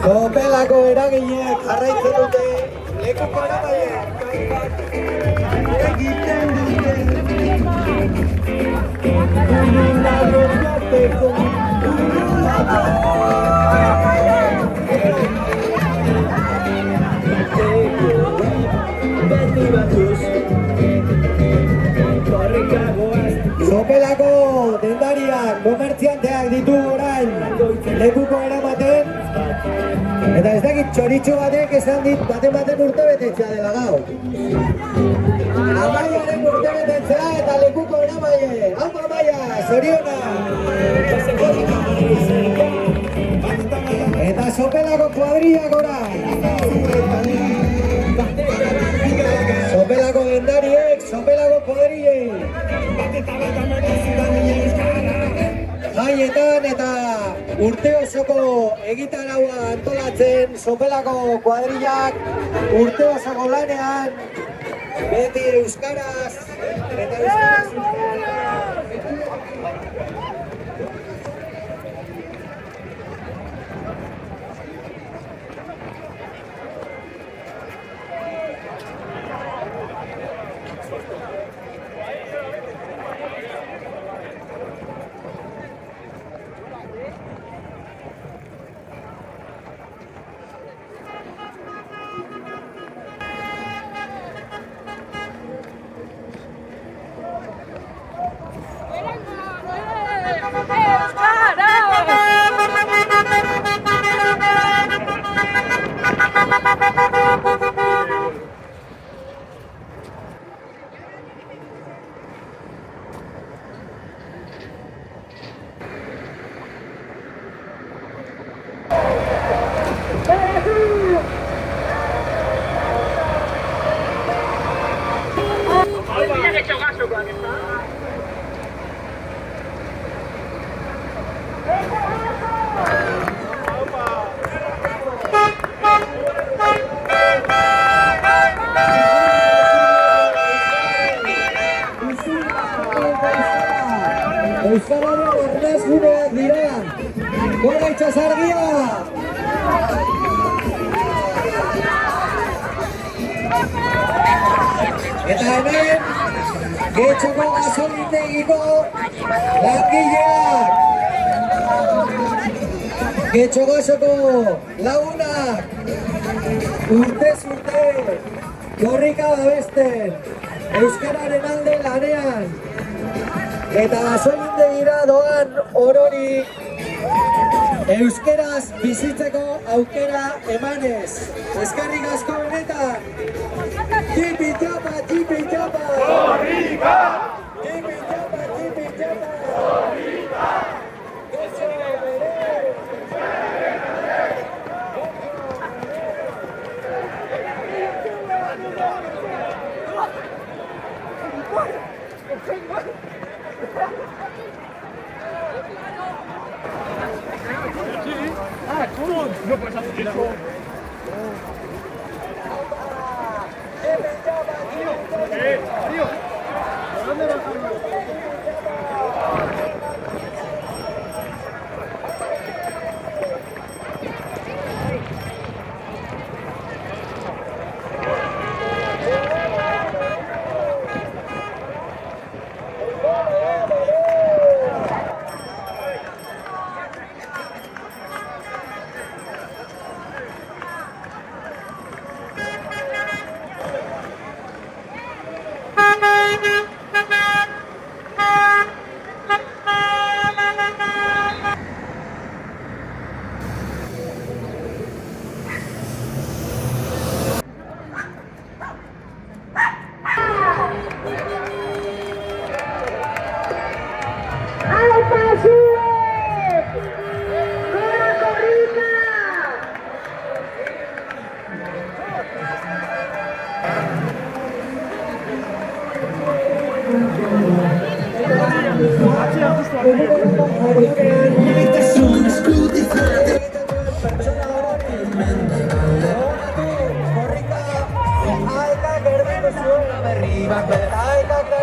Sopelako eragileek jarraitzen dute lekuko erabaiek egiten dute Sopelako dendariak, komertzianteak ditu orain lekuko eramaten eta ez dakit txoritxo batek esan dit baten urte betetzea dela gaur. Amaiaren urte betetzea eta lekuko eramaie. Hau Amaia, zoriona! Eta Sopelako kuadriak orain. Sopelako dendariek, Sopelako kuadriek. Jaietan eta urte osoko egitaraua antolatzen Sopelako kuadrillak urte osoko lanean beti euskaraz eta euskaraz. Euskararen arnazguneak dira, gora itxasargia! Eta hemen, Getxoko gasolintegiko langileak! Getxogasoko lagunak! Urtez urte, korrika babesten, euskararen alde lanean! Eta gasolindegira doan orori euskeraz bizitzeko aukera emanez. Eskerrik asko benetan! Tipi txapa, tipi txapa! Korrika! Tipi txapa, tipi txapa! Korrika! Getxo bere! Ah, ¿cómo? No puedes hacer eso. Tío, ¿por dónde vas a ir? Aika,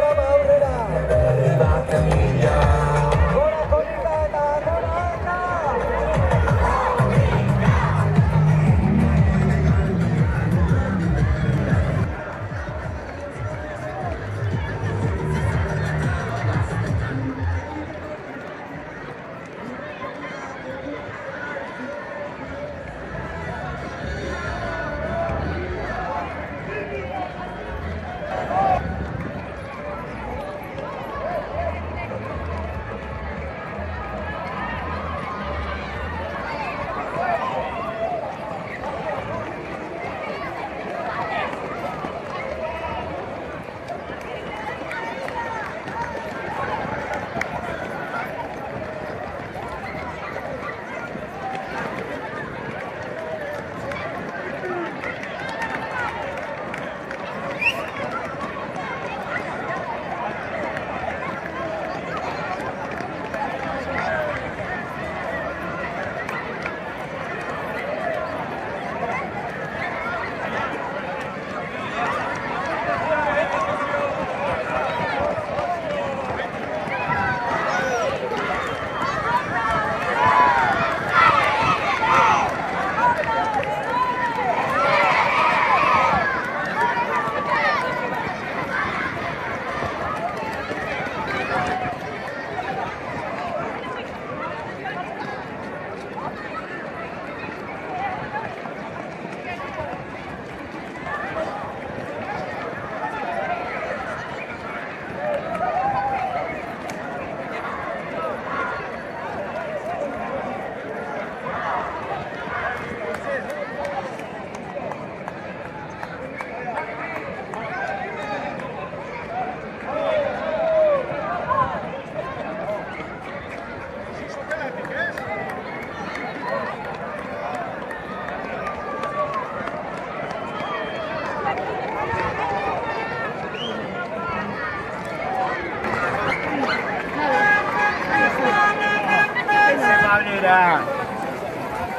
Mira.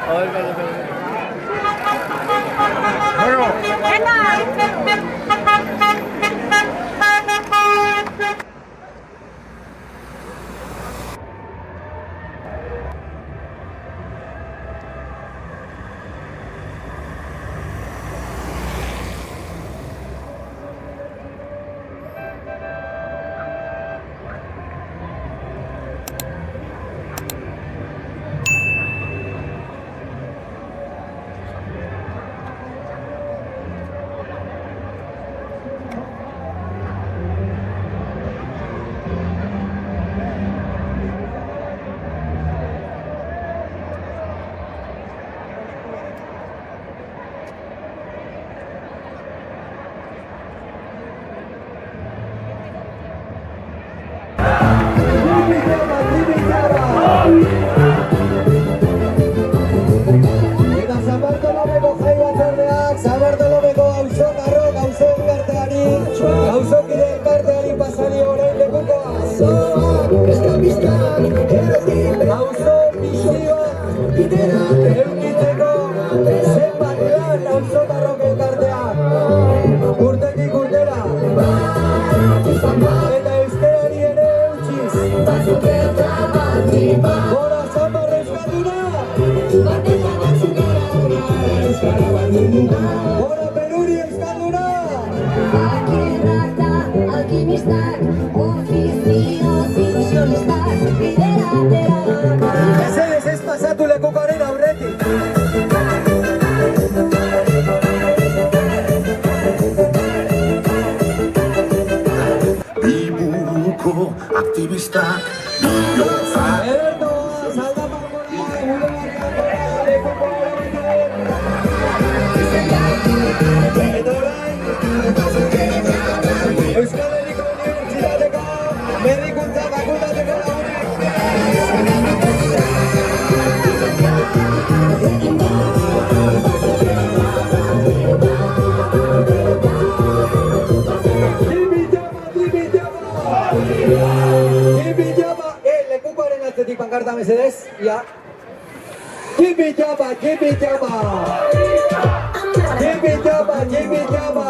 Joder, bueno. Eta San Bartolomeko jai batzordeak, San Bartolomeko gauzotaro, gauzo elkarteari, gauzokide elkarteari pasari orain lekukoa. Gauzo bizioak eukitzeko zenbat lan gauzotarrok elkarteak. Urtetik urtera. Eta euskerari ere eutxiz. Gora Zamarra euskalduna! Gora Peruri euskalduna! Mesedez ez pasatu lekukoaren aurretik. Biburuko aktivistak bihotza Edertoa, Zaldamargora, Bulebarriakora, lekuko egiten. Eta orain, Euskal Herriko Unibertsitateko Medikuntza Fakultateko lagunek. Lekukoaren atzetik pankarta mesedez, ja. Jibi jaba, jibi jaba. Jibi jaba, jibi jaba.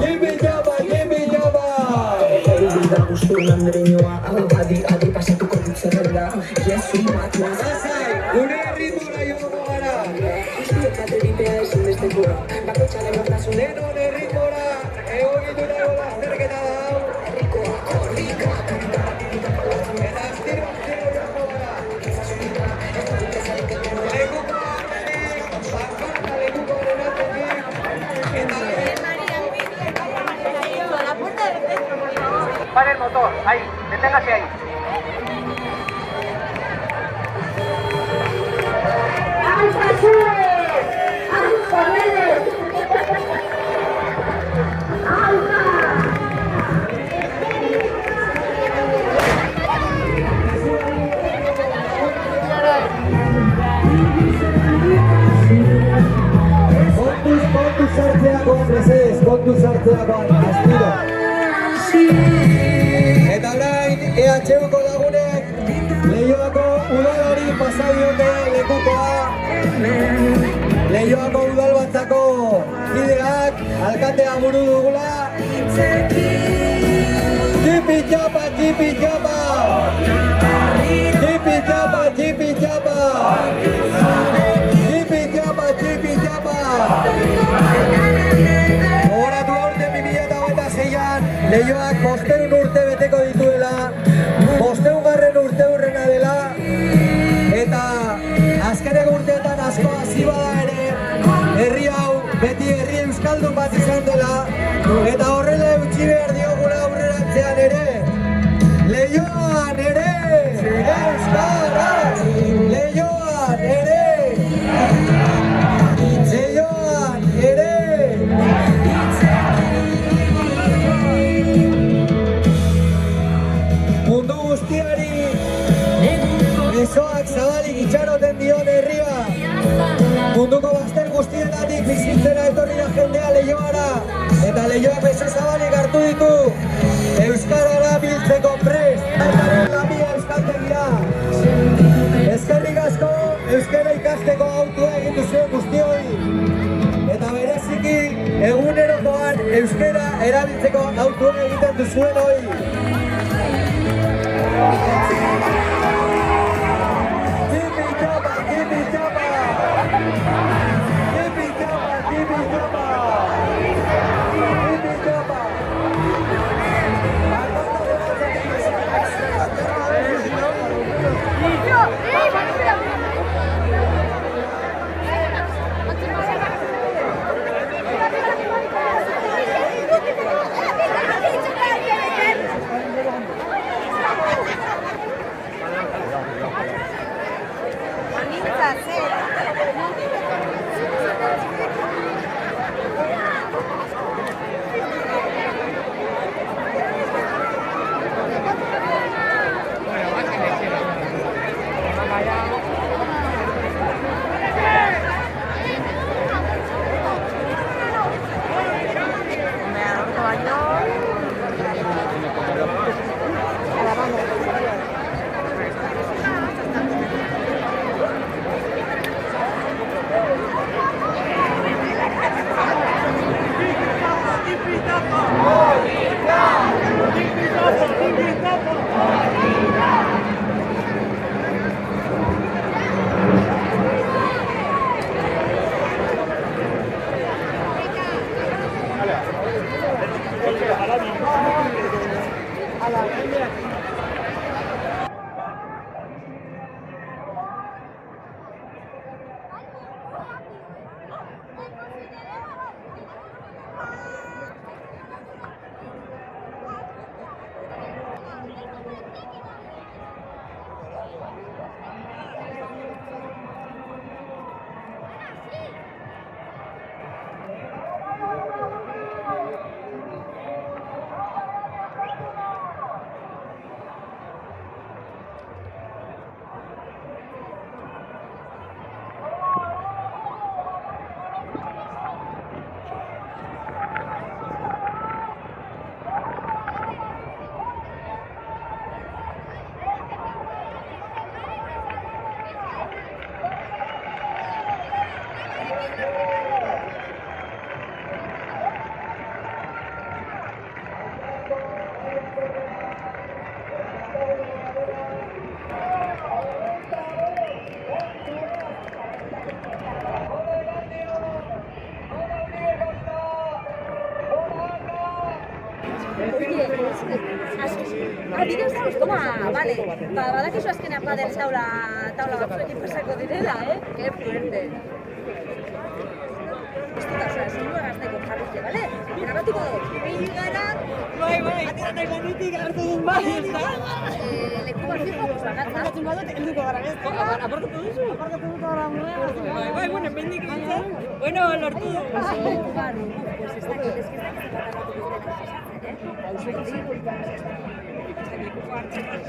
Jibi jaba, jibi jaba. Lasai, gure erritmora joko gara. Denon erritmora, egokitura ego lasterketa dau. Eta astiro joko gara. Lekuko horretik, pankarta lekukoaren atzetik. Eta Para el motor, ahí, deténgase ahí. kontuz sartzeakoan, mesedez, kontuz sartzeakoan, astiro. Eta orain, EHUko lagunek, Leioako udalari pasadiote lekukoa. Leioako udalbatzako kideak, alkatea buru dugula. Jipi japa, jipi japa. Jipi japa, jipi japa. Jipi japa, jipi japa. Gogoratu aurte 2026an, Leioak 500 urte beteko dituela, 500. urte hurrena dela, eta azkeneko urteetan asko hasi bada ere, herri hau beti herri euskaldun bat izan dela, eta horrela eutxi behar diogula aurrerantzean ere. Leioan ere, euskaraz, Leioan ere, Leioan ere. Mundu guztiari besoak zabalik itxaroten dion herria. Munduko bazter guztietatik bizitzera etorri da jendea Leioara, eta Leioak beso zabalik hartu ditu euskarara biltzeko prest. Eta lamia euskaltegia. ikasteko autua egin duzuen guztioi. Eta bereziki egunerokoan euskera erabiltzeko autua egiten duzuen hoi. Tipi txapa, tipi txapa! Tipi txapa, tipi txapa! Tipi txapa! Bideo zauz, toma, bale. Badakizu azkenean padel taula batzuekin pasako direla, Que fuerte. Ez dut hau, zinua gazteko jarruzte, bale? Grabatuko dut. Gara, bai, atiratek gainetik hartu dut, bale, leku bat fijo, bagatza. Bagatzen badut, helduko gara, ez? Aparkatu duzu? Aparkatu dut gara, bai, bueno, bendik nintzen. Bueno, lortu dut. Pues ez dakit, ez dakit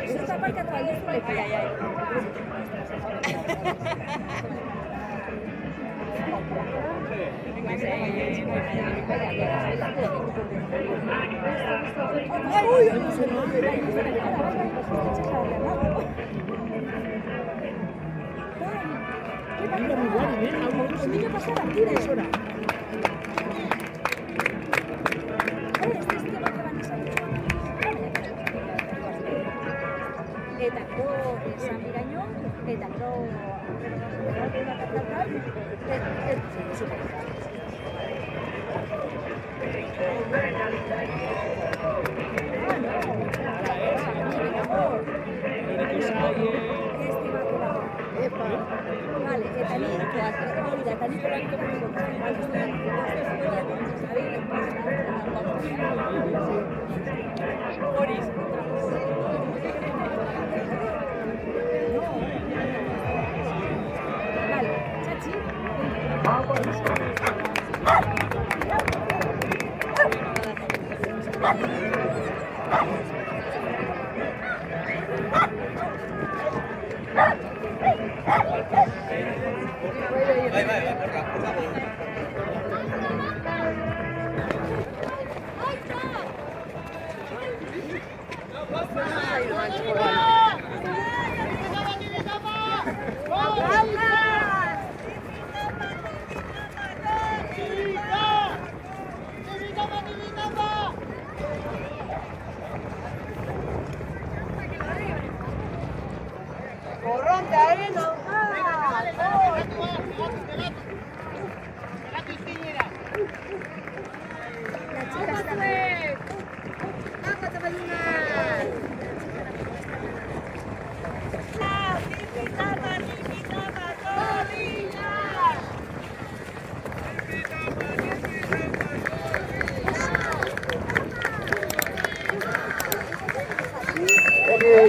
Zuta aparkatu alduzu leku. Eta gero Samiraino, eta gero Vale, eta ni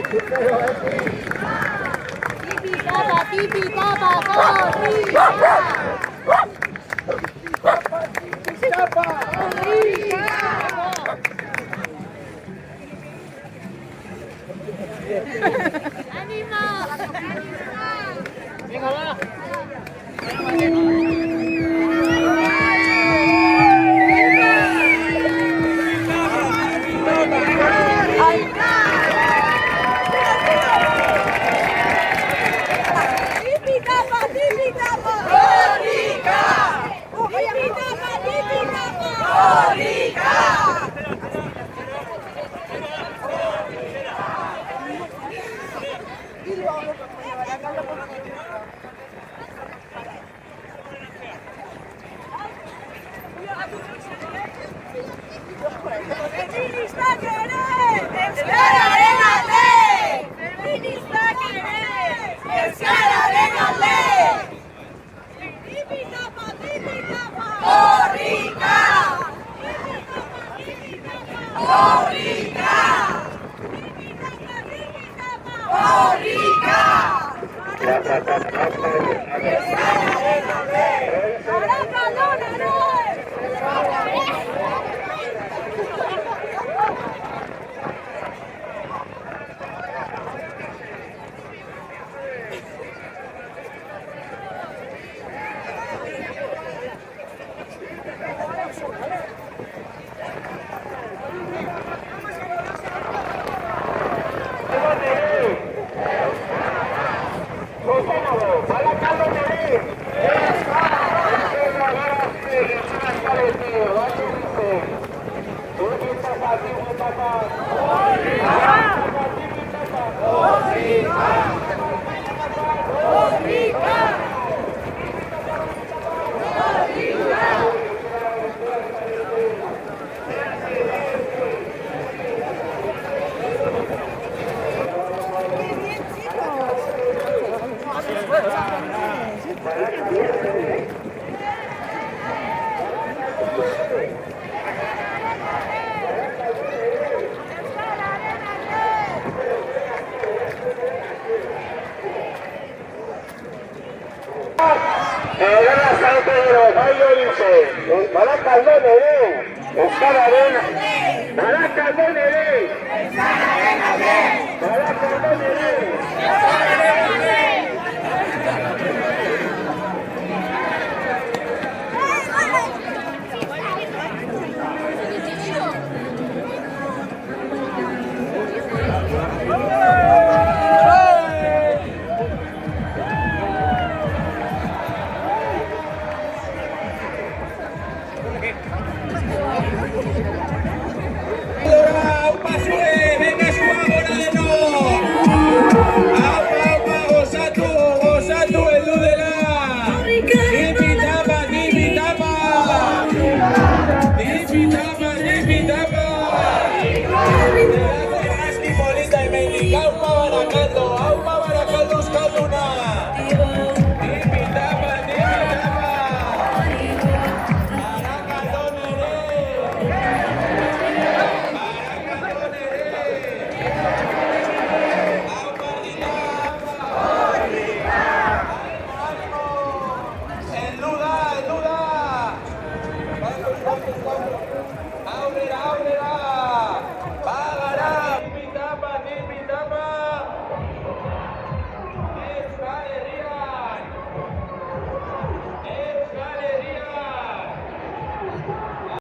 Tipi tapa, corrida. ¡Ánimo! Venga, va.